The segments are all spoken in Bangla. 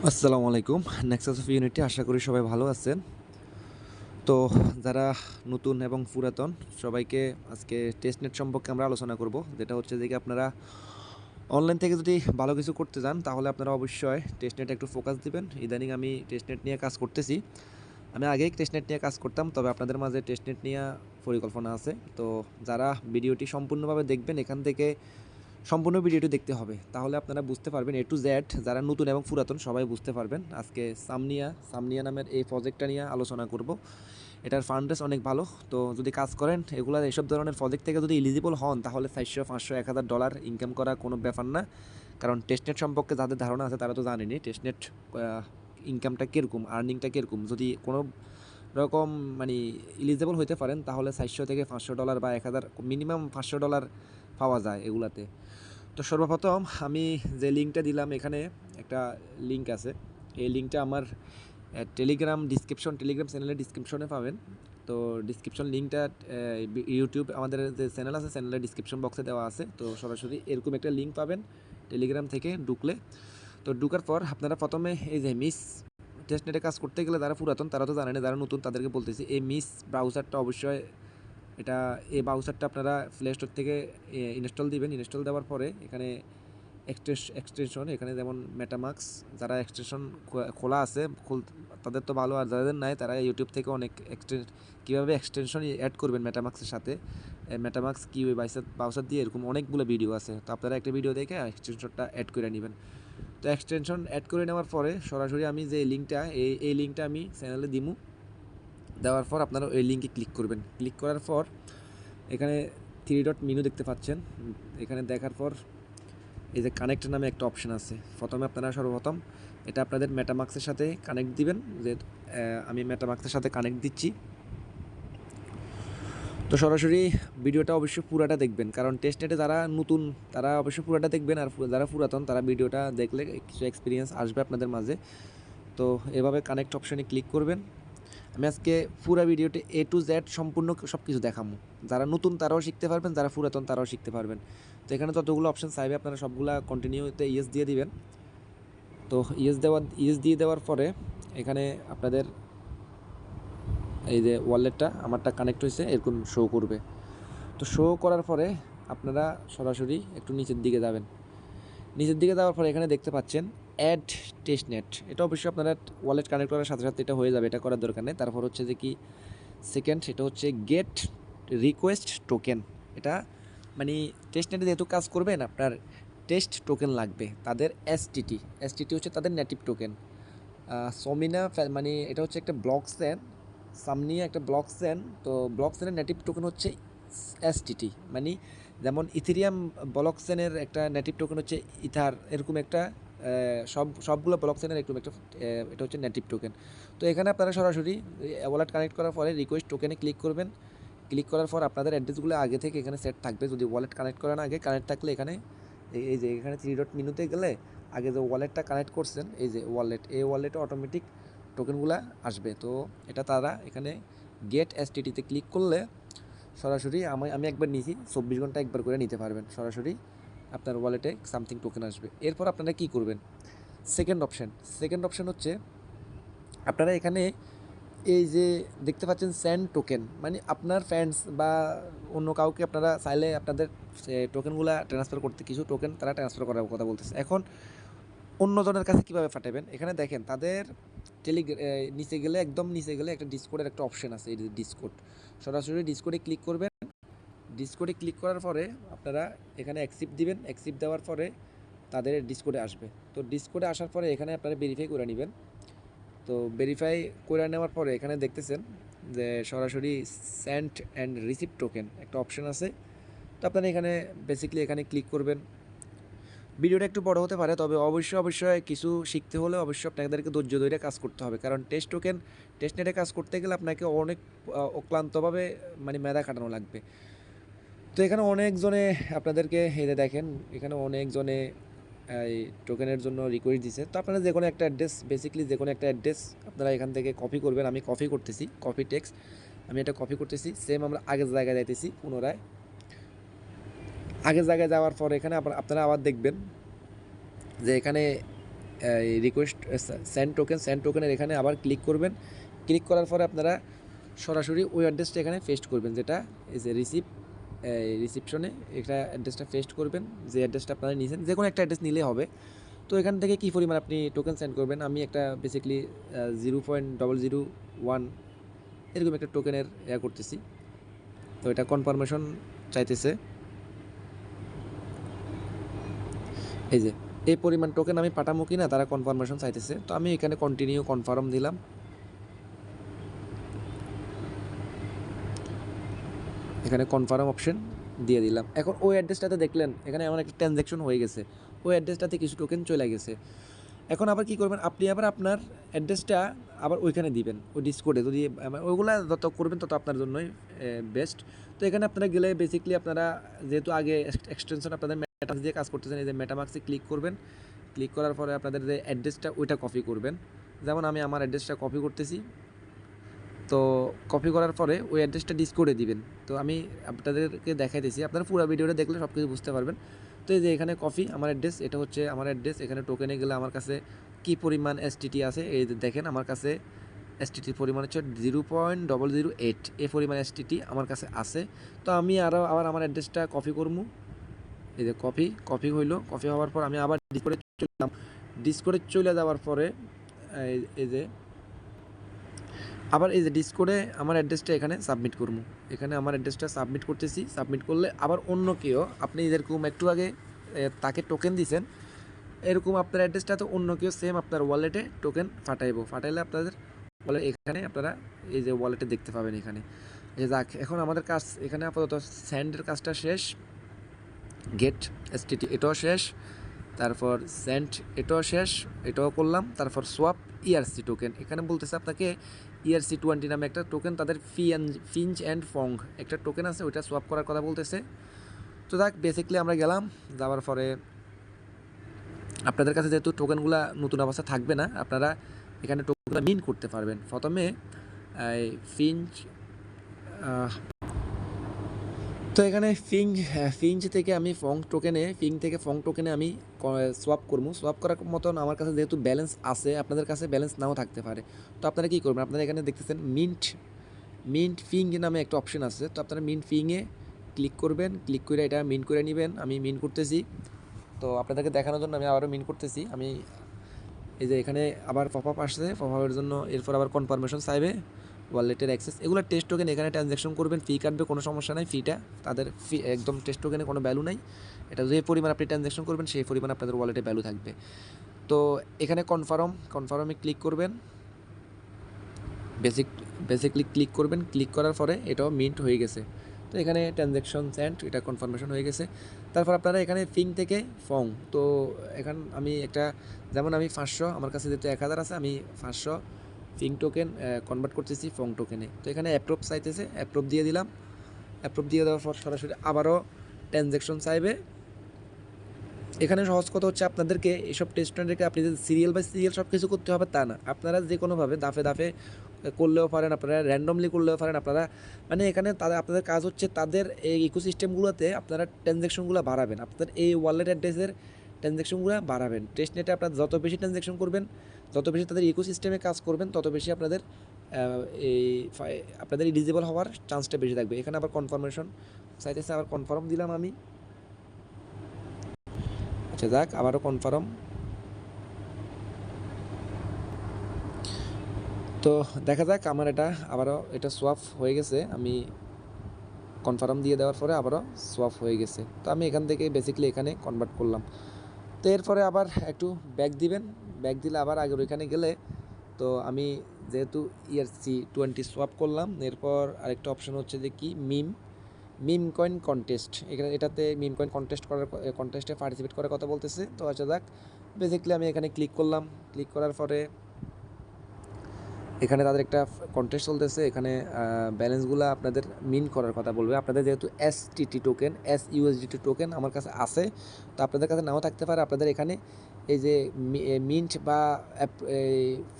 আসসালামু আলাইকুম। নেক্সাস অফ ইউনিটি, আশা করি সবাই ভালো আছেন। তো যারা নতুন এবং পুরাতন সবাইকে আজকে টেস্টনেট সম্পর্কে আমরা আলোচনা করব, যেটা হচ্ছে যে কি আপনারা অনলাইন থেকে যদি ভালো কিছু করতে যান তাহলে আপনারা অবশ্যই টেস্টনেটে একটু ফোকাস দিবেন। ইদানিং আমি টেস্টনেট নিয়ে কাজ করতেছি। আমি আগেই টেস্টনেট নিয়ে কাজ করতাম, তবে আপনাদের মাঝে টেস্টনেট নিয়ে পরিকল্পনা আছে। তো যারা ভিডিওটি সম্পূর্ণভাবে দেখবেন, এখান থেকে সম্পূর্ণ ভিডিওটি দেখতে হবে, তাহলে আপনারা বুঝতে পারবেন এ টু জেড। যারা নতুন এবং পুরাতন সবাই বুঝতে পারবেন। আজকে সামনিয়া নামের এই প্রজেক্টটা নিয়ে আলোচনা করব। এটার ফান্ডেস অনেক ভালো। তো যদি কাজ করেন এগুলা, এইসব ধরনের প্রজেক্ট থেকে যদি এলিজিবল হন, তাহলে 400, 500, 1000 ইনকাম করা কোনো ব্যাপার না। কারণ টেস্টনেট সম্পর্কে যাদের ধারণা আছে তারা তো জানেনি টেস্টনেট ইনকামটা কীরকম, আর্নিংটা কীরকম। যদি কোনো রকম মানে এলিজিবল হইতে পারেন, তাহলে 400 থেকে 500 ডলার বা 1000, মিনিমাম $500 পাওয়া যায় এগুলাতে। তো সর্বপ্রথম আমি যে লিঙ্কটা দিলাম, এখানে একটা লিঙ্ক আছে। এই লিঙ্কটা আমার টেলিগ্রাম চ্যানেলের ডিসক্রিপশনে পাবেন। তো ডিসক্রিপশন লিঙ্কটা ইউটিউব আমাদের যে চ্যানেল আছে, চ্যানেলের ডিসক্রিপশন বক্সে দেওয়া আছে। তো সরাসরি এরকম একটা লিঙ্ক পাবেন টেলিগ্রাম থেকে ঢুকলে। তো ঢুকার পর আপনারা প্রথমে এই যে মিস টেস্টনেটে কাজ করতে গেলে, যারা পুরাতন তারা তো জানেন, যারা নতুন তাদেরকে বলতেছি, এই মিস ব্রাউজারটা অবশ্যই এটা এই ব্রাউজারটা আপনারা প্লে স্টোর থেকে ইনস্টল দিবেন। ইনস্টল দেওয়ার পরে এখানে এক্সটেনশন, এখানে যেমন মেটামাক্স, যারা এক্সটেনশন খোলা আছে তাদের তো ভালো, আর যাদের নাই তারা ইউটিউব থেকে অনেক কীভাবে এক্সটেনশন অ্যাড করবেন মেটামাক্সের সাথে, মেটামাক্স কি ব্রাউজার দিয়ে, এরকম অনেকগুলো ভিডিও আছে। তো আপনারা একটা ভিডিও দেখে এক্সটেনশনটা অ্যাড করে নেবেন। তো এক্সটেনশন অ্যাড করে নেওয়ার পরে সরাসরি আমি যে লিঙ্কটা এই লিঙ্কটা আমি চ্যানেলে দিমু। দেওয়ার পর আপনারা ওই লিঙ্কে ক্লিক করবেন। ক্লিক করার পর এখানে 3 ডট মেনু দেখতে পাচ্ছেন। এখানে দেখার পর এই যে কানেক্ট নামে একটা অপশন আছে। প্রথমে আপনারা সর্বপ্রথম এটা আপনাদের মেটামাক্সের সাথে কানেক্ট দিবেন। যে আমি মেটামাক্সের সাথে কানেক্ট দিচ্ছি। তো সরাসরি ভিডিওটা অবশ্যই পুরাটা দেখবেন, কারণ টেস্টনেটে যারা নতুন তারা অবশ্যই পুরাটা দেখবেন, আর যারা পুরাতন তারা ভিডিওটা দেখলে কিছু এক্সপিরিয়েন্স আসবে আপনাদের মাঝে। তো এভাবে কানেক্ট অপশনে ক্লিক করবেন। আমি আজকে পুরো ভিডিওতে এ টু জেড সম্পূর্ণ সব কিছু দেখাবো। যারা নতুন তারাও শিখতে পারবেন, যারা পুরাতন তারাও শিখতে পারবেন। তো এখানে যতগুলো অপশন চাইবে আপনারা সবগুলা কন্টিনিউতে ইয়েস দিয়ে দিবেন। তো ইয়েস দিয়ে দেওয়ার পরে এখানে আপনাদের এই যে ওয়ালেটটা আমারটা কানেক্ট হয়েছে এরকম শো করবে। তো শো করার পরে আপনারা সরাসরি একটু নিচের দিকে যাবেন। নিচের দিকে যাওয়ার পরে এখানে দেখতে পাচ্ছেন অ্যাড টেস্টনেট। এটা অবশ্যই আপনারা ওয়ালেট কানেক্ট করার সাথে সাথে এটা হয়ে যাবে, এটা করার দরকার নেই। তারপর হচ্ছে যে কি সেকেন্ড, সেটা হচ্ছে গেট রিকোয়েস্ট টোকেন। এটা মানে টেস্টনেটে যেহেতু কাজ করবেন, আপনার টেস্ট টোকেন লাগবে। তাদের এসটিটি হচ্ছে তাদের নেটিভ টোকেন। সমিনা মানে এটা হচ্ছে একটা ব্লক চেন, সামনিয়া একটা ব্লক চেন। তো ব্লক চেনের নেটিভ টোকেন হচ্ছে এসটিটি। মানে যেমন ইথেরিয়াম ব্লক চেনের একটা নেটিভ টোকেন হচ্ছে ইথার, এরকম একটা সবগুলো ব্লক চেনের এরকম একটা এটা হচ্ছে নেটিভ টোকেন। তো এখানে আপনারা সরাসরি ওয়ালেট কানেক্ট করার পরে রিকোয়েস্ট টোকেনে ক্লিক করবেন। ক্লিক করার পর আপনাদের অ্যাড্রেসগুলো আগে থেকে এখানে সেট থাকবে। যদি ওয়ালেট কানেক্ট করার আগে কানেক্ট থাকলে এখানে এই যে এখানে 3 ডট মেনুতে গেলে আগে যে ওয়ালেটটা কানেক্ট করছেন, এই যে ওয়ালেট, এই ওয়ালেটে অটোমেটিক টোকেনগুলো আসবে। তো এটা তারা এখানে গেট এসটিটিতে ক্লিক করলে সরাসরি আমি একবার নিয়েছি, 24 ঘন্টা একবার করে নিতে পারবেন। সরাসরি আপনার ওয়ালেটে সামথিং টোকেন আসবে। এরপর আপনারা কী করবেন, সেকেন্ড অপশন হচ্ছে আপনারা এখানে এই যে দেখতে পাচ্ছেন সেন্ড টোকেন, মানে আপনার ফ্রেন্ডস বা অন্য কাউকে আপনারা চাইলে আপনাদের টোকেনগুলো ট্রান্সফার করতে, কিছু টোকেন তারা ট্রান্সফার করার কথা বলতেছে। এখন অন্যজনের কাছে কীভাবে পাঠাবেন, এখানে দেখেন তাদের নিচে গেলে, একদম নিচে গেলে একটা ডিসকোডের একটা অপশন আছে। এই ডিসকোড, সরাসরি ডিসকোডে ক্লিক করবেন। ডিসকোডে ক্লিক করার পরে আপনারা এখানে অ্যাকসেপ্ট দিবেন। অ্যাকসেপ্ট দেওয়ার পরে তাদের ডিসকোডে আসবে। তো ডিসকোডে আসার পরে এখানে আপনারা ভেরিফাই করে নেবেন। তো ভেরিফাই করে নেওয়ার পরে এখানে দেখতেছেন যে সরাসরি সেন্ড অ্যান্ড রিসিভ টোকেন একটা অপশন আছে। তো আপনারা এখানে বেসিক্যালি এখানে ক্লিক করবেন। ভিডিওটা একটু বড় হতে পারে, তবে অবশ্যই কিছু শিখতে হলে অবশ্যই আপনাদেরকে ধৈর্য ধরে কাজ করতে হবে। কারণ টেস্টনেটে কাজ করতে গেলে আপনাকে অনেক অক্লান্তভাবে মানে মেধা খাটানো লাগবে। তো এখানে অনেকজনে আপনাদেরকে হেরে দেখেন, এখানে অনেকজনে এই টোকেনের জন্য রিকোয়েস্ট দিছে। তো আপনারা যে কোনো একটা অ্যাড্রেস, বেসিক্যালি যে কোনো একটা অ্যাড্রেস আপনারা এখান থেকে কপি করবেন। আমি কপি করতেছি, কপি টেক্সট, আমি এটা কপি করতেছি। সেম আমরা আগের জায়গায় যাইতেছি, পুনরায় আগের জায়গায় যাওয়ার পর এখানে আপনারা আবার দেখবেন যে এখানে রিকোয়েস্ট সেন্ড টোকেনের এখানে আবার ক্লিক করবেন। ক্লিক করার পরে আপনারা সরাসরি ওই অ্যাড্রেসটা এখানে পেস্ট করবেন, যেটা এই যে রিসিপশনে এটা অ্যাড্রেসটা পেস্ট করবেন, যে অ্যাড্রেসটা আপনারা নিয়েছেন, যে কোনো একটা অ্যাড্রেস নিলেই হবে। তো এখান থেকে কী পরিমাণ আপনি টোকেন সেন্ড করবেন, আমি একটা বেসিক্যালি 0.001 এরকম একটা টোকেনের করতেছি। তো এটা কনফার্মেশন চাইতেছে, এই যে এই পরিমাণ টোকেন আমি পাঠাবো কি না তারা কনফার্মেশন চাইতেছে। তো আমি এখানে কন্টিনিউ কনফার্ম দিলাম। এখানে কনফার্ম অপশন দিয়ে দিলাম। এখন ওই অ্যাড্রেসটাতে দেখলেন এখানে আমার একটা ট্রানজ্যাকশন হয়ে গেছে, ওই অ্যাড্রেসটাতে কিছু টোকেন চলে গেছে। এখন আবার কী করবেন, আপনি আবার আপনার অ্যাড্রেসটা আবার ওইখানে দিবেন, ওই ডিসকোডে যদি ওইগুলা যত করবেন তত আপনার জন্যই বেস্ট। তো এখানে আপনারা গেলে বেসিক্যালি আপনারা যেহেতু আগে এক্সটেনশন আপনাদের মেটামাক্স দিয়ে কাজ করতেছেন, এই যে মেটামাক্সে ক্লিক করবেন। ক্লিক করার পরে আপনাদের যে অ্যাড্রেসটা ওইটা কপি করবেন। যেমন আমি আমার অ্যাড্রেসটা কপি করতেছি। তো কপি করার পরে ওই অ্যাড্রেসটা ডিসকোডে দিবেন। তো আমি আপনাদেরকে দেখাইতেছি, আপনারা পুরো ভিডিওটা দেখলে সব কিছু বুঝতে পারবেন। তো এই যে এখানে কপি আমার অ্যাড্রেস, এটা হচ্ছে আমার অ্যাড্রেস। এখানে টোকেনে গেলে আমার কাছে কী পরিমাণ এসটিটি আছে এই যে দেখেন, আমার কাছে এসটিটির পরিমাণ হচ্ছে 0.008, এই পরিমাণ এসটিটি আমার কাছে আছে। তো আমি আবার আমার অ্যাড্রেসটা কপি করবো। এই যে কপি হইলো, কপি হওয়ার পর আমি আবার ডিসকোডে চলে গেলাম। ডিসকোডে চলে যাওয়ার পরে এই যে আবার এই যে ডিসকোডে আমার অ্যাড্রেসটা এখানে সাবমিট করবো। এখানে আমার অ্যাড্রেসটা সাবমিট করতেছি। সাবমিট করলে আবার অন্য কেউ, আপনি যেরকম একটু আগে তাকে টোকেন দিয়েছেন, এরকম আপনার অ্যাড্রেসটাতে অন্য কেউ সেম আপনার ওয়ালেটে টোকেন ফাটাইলে আপনাদের ওয়ালেট এখানে আপনারা এই যে ওয়ালেটে দেখতে পাবেন এখানে। এই যাক, এখন আমাদের কাজ এখানে আপাতত সেন্ডের কাজটা শেষ, গেট এসটিটি এটাও শেষ, তারপর সেন্ট এটাও শেষ, এটাও করলাম। তারপর সোয়াপ ইআরসি টোকেন, এখানে বলতেছে আপনাকে ERC20 নামে একটা টোকেন, তাদের ফিঞ্চ অ্যান্ড ফং একটা টোকেন আছে, ওইটা সোয়াপ করার কথা বলতেছে। তো দেখ বেসিক্যালি আমরা গেলাম, যাওয়ার পরে আপনাদের কাছে যেহেতু টোকেনগুলো নতুন অবস্থা থাকবে না, আপনারা এখানে টোকেনগুলো মিন করতে পারবেন। প্রথমে ফিঞ্চ, তো এখানে ফিঞ্চ থেকে আমি ফিং থেকে ফং টোকেনে আমি সোয়াপ করবো। সোয়াপ করার মতন আমার কাছে যেহেতু ব্যালেন্স আছে, আপনাদের কাছে ব্যালেন্স নাও থাকতে পারে। তো আপনারা কী করবেন, আপনারা এখানে দেখতেছেন মিন্ট ফিং নামে একটা অপশন আছে। তো আপনারা মিন্ট ফিংয়ে ক্লিক করবেন, ক্লিক করে এটা মিন করে নেবেন। আমি মিন করতেছি, তো আপনাদেরকে দেখানোর জন্য আমি আবারও মিন করতেছি। আমি এই যে এখানে আবার পপ আপ আসছে, পপ আপের জন্য এরপর আবার কনফার্মেশন চাইবে, ওয়ালেটের অ্যাক্সেস, এগুলো টেস্ট টোকেন। এখানে ট্রানজ্যাকশন করবেন, ফি কাটবে, কোনো সমস্যা নাই। ফিটা তাদের ফি একদম টেস্ট টোকেনে কোনো ভ্যালু নাই। এটা যে পরিমাণ আপনি ট্রানজ্যাকশন করবেন সেই পরিমাণ আপনাদের ওয়ালেটে ভ্যালু থাকবে। তো এখানে কনফার্মে ক্লিক করবেন, বেসিকলি ক্লিক করবেন। ক্লিক করার পরে এটাও মিন্ট হয়ে গেছে। তো এখানে ট্রানজ্যাকশন সেন্ট, এটা কনফার্মেশন হয়ে গেছে। তারপর আপনারা এখানে ফিং থেকে ফং, তো এখন আমি একটা, যেমন আমি 500, আমার কাছে যেহেতু 1000 আছে, আমি 500 ফিং টোকেন কনভার্ট করতেছি ফং টোকেনে। তো এখানে অ্যাপ্রুভ চাইতেছে, অ্যাপ্রুভ দিয়ে দিলাম। অ্যাপ্রুভ দিয়ে দেওয়ার পর সরাসরি আবারও ট্রানজ্যাকশন চাইবে। এখানে সহজ কথা হচ্ছে, আপনাদেরকে এইসব টেস্টমেন্টকে আপনি যে সিরিয়াল বাই সিরিয়াল সব কিছু করতে হবে তা না, আপনারা যে কোনোভাবে দাফে করলেও পারেন, আপনারা র্যান্ডমলি করলেও পারেন। আপনারা মানে এখানে আপনাদের কাজ হচ্ছে তাদের এই ইকোসিস্টেমগুলোতে আপনারা ট্রানজ্যাকশনগুলো বাড়াবেন, আপনাদের এই ওয়ালেট অ্যাড্রেসের ট্রানজ্যাকশনগুলো বাড়াবেন। টেস্টনেটে আপনারা যত বেশি ট্রানজ্যাকশন করবেন, যত বেশি তাদের ইকোসিস্টেমে কাজ করবেন, তত বেশি আপনাদের এই আপনাদের এলিজিবল হওয়ার চান্সটা বেশি থাকবে। এখানে আবার কনফার্মেশন চাইতেছে, আবার কনফার্ম দিলাম আমি। আচ্ছা যাক, আবারও কনফার্ম। তো দেখা যাক, আমার আবারও এটা সোয়াপ হয়ে গেছে। আমি কনফার্ম দিয়ে দেওয়ার পরে আবারও সোয়াপ হয়ে গেছে। তো আমি এখান থেকে বেসিক্যালি এখানে কনভার্ট করলাম। তো এরপরে আবার একটু ব্যাক দিবেন, ব্যাক দিলে আবার আগের ওইখানে গেলে, তো আমি যেহেতু ERC20 সোয়াপ করলাম, এরপর আরেকটা অপশন হচ্ছে যে কি মিম কয়েন কন্টেস্ট, এটাতে মিম কয়েন কন্টেস্টে পার্টিসিপেট করার কথা বলতেছে। তো আচ্ছা যাক, বেসিক্যালি আমি এখানে ক্লিক করলাম। ক্লিক করার পরে এখানে তাদের একটা কন্টেস্ট চলতেছে। এখানে ব্যালেন্সগুলো আপনাদের মিন করার কথা বলবে। আপনাদের যেহেতু STT টোকেন, SUSDT টোকেন আমার কাছে আছে, তো আপনাদের কাছে নাও থাকতে পারে। আপনাদের এখানে এই যে মিন্ট বা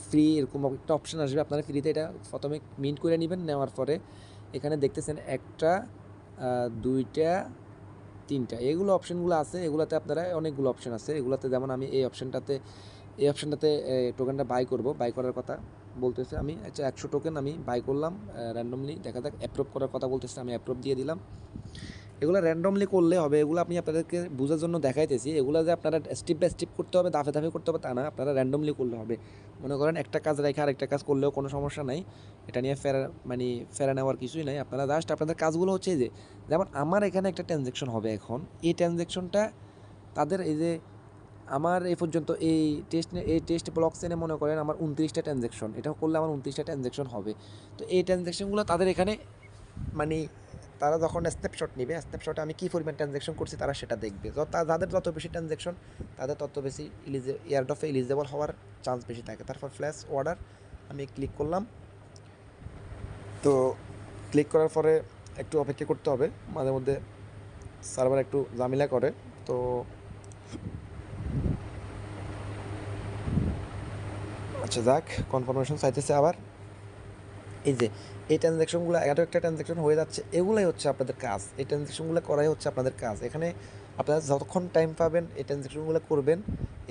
ফ্রি এরকম একটা অপশান আসবে, আপনারা ফ্রিতে এটা প্রথমে মিন্ট করে নেবেন। নেওয়ার পরে এখানে দেখতেছেন 1টা 2টা 3টা এগুলো অপশানগুলো আছে। এগুলোতে আপনারা অনেকগুলো অপশান আছে। এগুলোতে যেমন আমি এই অপশানটাতে এই অপশানটাতে টোকেনটা বাই করব, বাই করার কথা বলতেছে। আমি আচ্ছা 100 টোকেন আমি বাই করলাম র্যান্ডমলি, দেখা যাক অ্যাপ্রুভ করার কথা বলতেছে, আমি অ্যাপ্রুভ দিয়ে দিলাম। এগুলো র্যান্ডমলি করলে হবে, এগুলো আমি আপনাদেরকে বোঝার জন্য দেখাইতেছি। এগুলো যে আপনারা স্টেপ বাই স্টেপ করতে হবে, ধাপে ধাপে করতে হবে তা না, আপনারা র্যান্ডমলি করলে হবে। মনে করেন একটা কাজ রেখে আরেকটা কাজ করলেও কোনো সমস্যা নাই, এটা নিয়ে ফেরা নেওয়ার কিছুই নাই। আপনারা জাস্ট আপনাদের কাজগুলো হচ্ছে যে, যেমন আমার এখানে একটা ট্রানজ্যাকশন হবে এখন, এই ট্রানজ্যাকশনটা তাদের এই যে আমার এই পর্যন্ত এই টেস্ট ব্লক চেনে মনে করেন আমার 29টা ট্রানজ্যাকশন, এটা করলে আমার 29টা ট্রানজ্যাকশন হবে। তো এই ট্রানজ্যাকশনগুলো তাদের এখানে মানে তারা যখন স্ন্যাপশট নেবে, স্ন্যাপশটে আমি কী পরিমাণ ট্রানজ্যাকশন করছি তারা সেটা দেখবে। যাদের যত বেশি ট্রানজ্যাকশন তাদের তত বেশি এয়ারড্রপে এলিজেবল হওয়ার চান্স বেশি থাকে। তারপর ফ্ল্যাশ অর্ডার আমি ক্লিক করলাম। তো ক্লিক করার পরে একটু অপেক্ষা করতে হবে, মাঝে মধ্যে সার্ভার একটু ঝামেলা করে। তো আচ্ছা যাক, কনফার্মেশন চাইতেছে আবার। এই যে এই ট্রানজ্যাকশনগুলো একটা ট্রানজ্যাকশন হয়ে যাচ্ছে, এগুলাই হচ্ছে আপনাদের কাজ, এই ট্রানজ্যাকশনগুলো করাই হচ্ছে আপনাদের কাজ। এখানে আপনারা যতক্ষণ টাইম পাবেন এই ট্রানজ্যাকশনগুলো করবেন।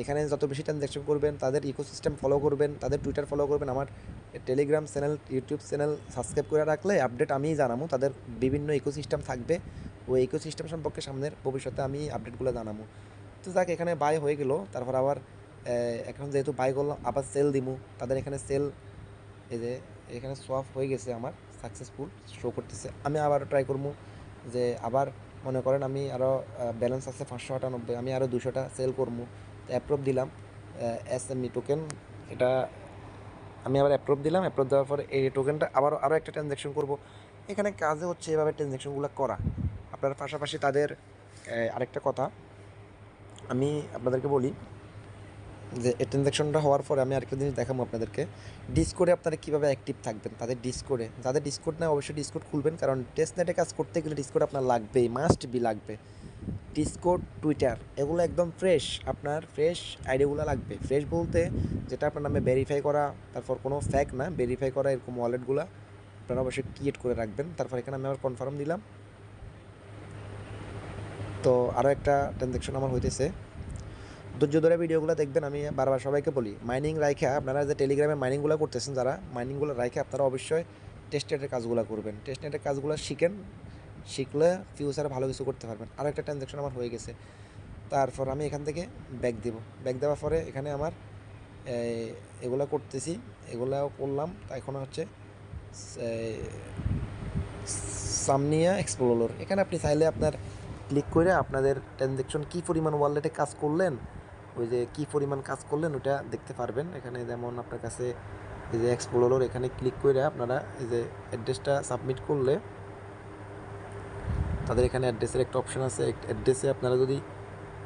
এখানে যত বেশি ট্রানজ্যাকশন করবেন, তাদের ইকোসিস্টেম ফলো করবেন, তাদের টুইটার ফলো করবেন, আমার Telegram channel, YouTube channel subscribe করে রাখলে আপডেট আমিই জানাবো। তাদের বিভিন্ন ইকোসিস্টেম থাকবে, ওই ইকোসিস্টেম সম্পর্কে সামনের ভবিষ্যতে আমি আপডেটগুলো জানাবো। তো যাক, এখানে বাই হয়ে গেল। তারপর আবার এখন যেহেতু বাই করলাম, আবার সেল দিমু। তাদের এখানে সেল, এই যে এখানে সোয়াপ হয়ে গেছে, আমার সাকসেসফুল শো করতেছে। আমি আবার ট্রাই করবো যে আবার মনে করেন আমি আরও ব্যালেন্স আছে 598, আমি আরও 200টা সেল করবো। তো অ্যাপ্রুভ দিলাম SME টোকেন, এটা আমি আবার অ্যাপ্রুভ দিলাম। অ্যাপ্রুভ দেওয়ার পরে এই টোকেনটা আরও একটা ট্রানজ্যাকশন করব। এখানে কাজে হচ্ছে এভাবে ট্রানজ্যাকশনগুলো করা। আপনার পাশাপাশি তাদের আরেকটা কথা আমি আপনাদেরকে বলি যে এই ট্রানজ্যাকশনটা হওয়ার পরে আমি আরেকটা জিনিস দেখাবো আপনাদেরকে। ডিসকোডে আপনারা কীভাবে অ্যাক্টিভ থাকবেন, তাদের ডিসকোডে। যাদের ডিসকোড না অবশ্যই ডিসকোড খুলবেন, কারণ টেস্টনেটে কাজ করতে গেলে ডিসকোড আপনার লাগবেই, মাস্ট বি লাগবে। ডিসকোড, টুইটার, এগুলো একদম ফ্রেশ, আপনার ফ্রেশ আইডিগুলো লাগবে। ফ্রেশ বলতে যেটা আপনার নামে ভেরিফাই করা, তারপর কোনো ফ্যাক না, ভেরিফাই করা এরকম ওয়ালেটগুলো আপনারা অবশ্যই ক্রিয়েট করে রাখবেন। তারপর এখানে আমি আবার কনফার্ম দিলাম। তো আরও একটা ট্রানজ্যাকশন আমার হইতেছে, ধৈর্য ধরে ভিডিওগুলো দেখবেন। আমি বারবার সবাইকে বলি, মাইনিং রাইখে আপনারা যে টেলিগ্রামে মাইনিংগুলো করতেছেন, যারা মাইনিংগুলো রাইখে আপনারা অবশ্যই টেস্টনেটের কাজগুলো করবেন। টেস্টনেটের কাজগুলো শিখলে ফিউচারে ভালো কিছু করতে পারবেন। আরও একটা ট্রানজ্যাকশন আমার হয়ে গেছে। তারপর আমি এখান থেকে ব্যাক দেব। ব্যাক দেওয়ার পরে এখানে আমার এগুলো করতেছি, এগুলাও করলাম। তা এখন হচ্ছে সামনিয়া এক্সপ্লোরর, এখানে আপনি চাইলে আপনার ক্লিক করে আপনাদের ট্রানজ্যাকশন কী পরিমাণ ওয়ালেটে কাজ করলেন, ওই যে কী পরিমাণ কাজ করলেন ওটা দেখতে পারবেন। এখানে যেমন আপনার কাছে এই যে এক্সপ্লোরর, এখানে ক্লিক করে আপনারা এই যে অ্যাড্রেসটা সাবমিট করলে তাদের এখানে অ্যাড্রেসের একটা অপশান আছে। অ্যাড্রেসে আপনারা যদি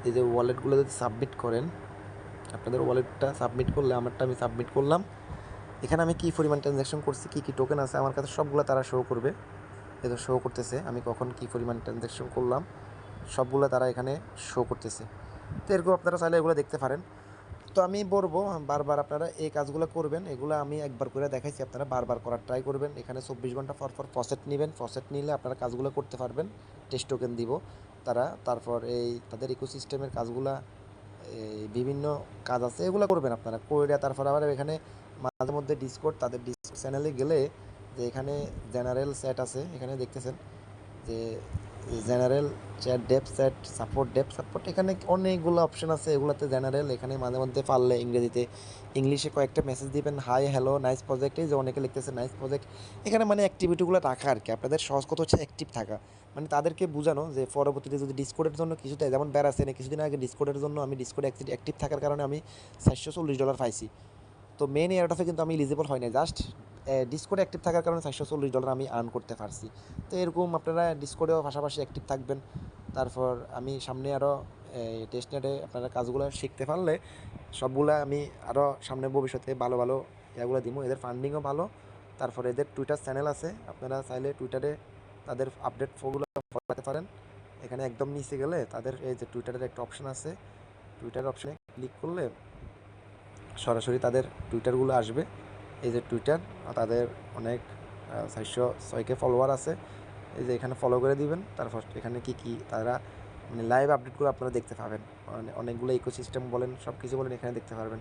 এই যে ওয়ালেটগুলো যদি সাবমিট করেন, আপনাদের ওয়ালেটটা সাবমিট করলে, আমারটা আমি সাবমিট করলাম। এখানে আমি কী পরিমাণ ট্রানজ্যাকশন করছি, কী কী টোকেন আছে আমার কাছে, সবগুলো তারা শো করবে। এটা শো করতেছে আমি কখন কী পরিমাণ ট্রানজ্যাকশন করলাম, সবগুলো তারা এখানে শো করতেছে। তো এরকম আপনারা চাইলে এগুলো দেখতে পারেন। তো আমি বলবো বারবার আপনারা এই কাজগুলো করবেন। এগুলো আমি একবার করে দেখাইছি, আপনারা বারবার করার ট্রাই করবেন। এখানে 24 ঘন্টা পর পর প্রসেট নেবেন, প্রসেট নিলে আপনারা কাজগুলো করতে পারবেন। টেস্ট টোকেন দিব তারা। তারপর এই তাদের ইকোসিস্টেমের কাজগুলা, এই বিভিন্ন কাজ আছে, এগুলো করবেন আপনারা করে। তারপর আবার এখানে মাঝে মধ্যে ডিসকোড, তাদের ডিসকোড চ্যানেলে গেলে যে এখানে জেনারেল সেট আছে, এখানে দেখতেছেন যে জেনারেল চ্যাট ডেপ চ্যাট সাপোর্ট, ডেপ সাপোর্ট, এখানে অনেকগুলো অপশন আছে। এগুলোতে জেনারেল, এখানে মাঝে মধ্যে পারলে ইংলিশে কয়েকটা মেসেজ দিবেন, হাই হ্যালো নাইস প্রজেক্ট, এই যে অনেকে লিখতেছে নাইস প্রজেক্ট। এখানে মানে অ্যাক্টিভিটিগুলো রাখা আর কি, আপনাদের সহজ কথা হচ্ছে অ্যাক্টিভ থাকা। মানে তাদেরকে বোঝানো যে পরবর্তীতে যদি ডিসকোডের জন্য কিছু দেয়, যেমন বেড়াচ্ছে না কিছুদিন আগে ডিসকোডের জন্য, আমি ডিসকোডে অ্যাক্টিভ থাকার কারণে আমি $440 পাইছি। তো মেন এয়ারড্রপে কিন্তু আমি এলিজিবল হয় না, জাস্ট ডিসকোডে অ্যাক্টিভ থাকার কারণে $440 আমি আর্ন করতে পারছি। তো এরকম আপনারা ডিসকোডেও পাশাপাশি অ্যাক্টিভ থাকবেন। তারপর আমি সামনে আরও টেস্টনেটে আপনারা কাজগুলো শিখতে পারলে সবগুলা আমি আরও সামনে ভবিষ্যতে ভালো ভালো ইয়াগুলো দিব। এদের ফান্ডিংও ভালো। তারপরে এদের টুইটার চ্যানেল আছে, আপনারা চাইলে টুইটারে তাদের আপডেট ফোগুলো ফলো করতে পারেন। এখানে একদম নিচে গেলে তাদের এই যে টুইটারের একটা অপশান আছে, টুইটার অপশানে ক্লিক করলে সরাসরি তাদের টুইটারগুলো আসবে। এই যে টুইটার, তাদের অনেক 406K ফলোয়ার আছে। এই যে এখানে ফলো করে দিবেন। তারপর এখানে কি তারা মানে লাইভ আপডেটগুলো আপনারা দেখতে পাবেন। মানে অনেকগুলো ইকোসিস্টেম বলেন, সব কিছু বলেন এখানে দেখতে পারবেন।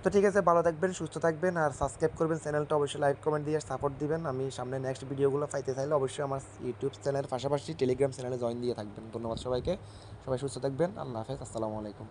তো ঠিক আছে, ভালো থাকবেন, সুস্থ থাকবেন, আর সাবস্ক্রাইব করবেন চ্যানেলটা, অবশ্যই লাইক কমেন্ট দিয়ে সাপোর্ট দিবেন। আমি সামনে নেক্সট ভিডিওগুলো পাইতে চাইলে অবশ্যই আমার ইউটিউব চ্যানেলের পাশাপাশি টেলিগ্রাম চ্যানেলে জয়েন দিয়ে থাকবেন। ধন্যবাদ সবাইকে, সবাই সুস্থ থাকবেন, আল্লাহ হাফেজ, আসসালামু আলাইকুম।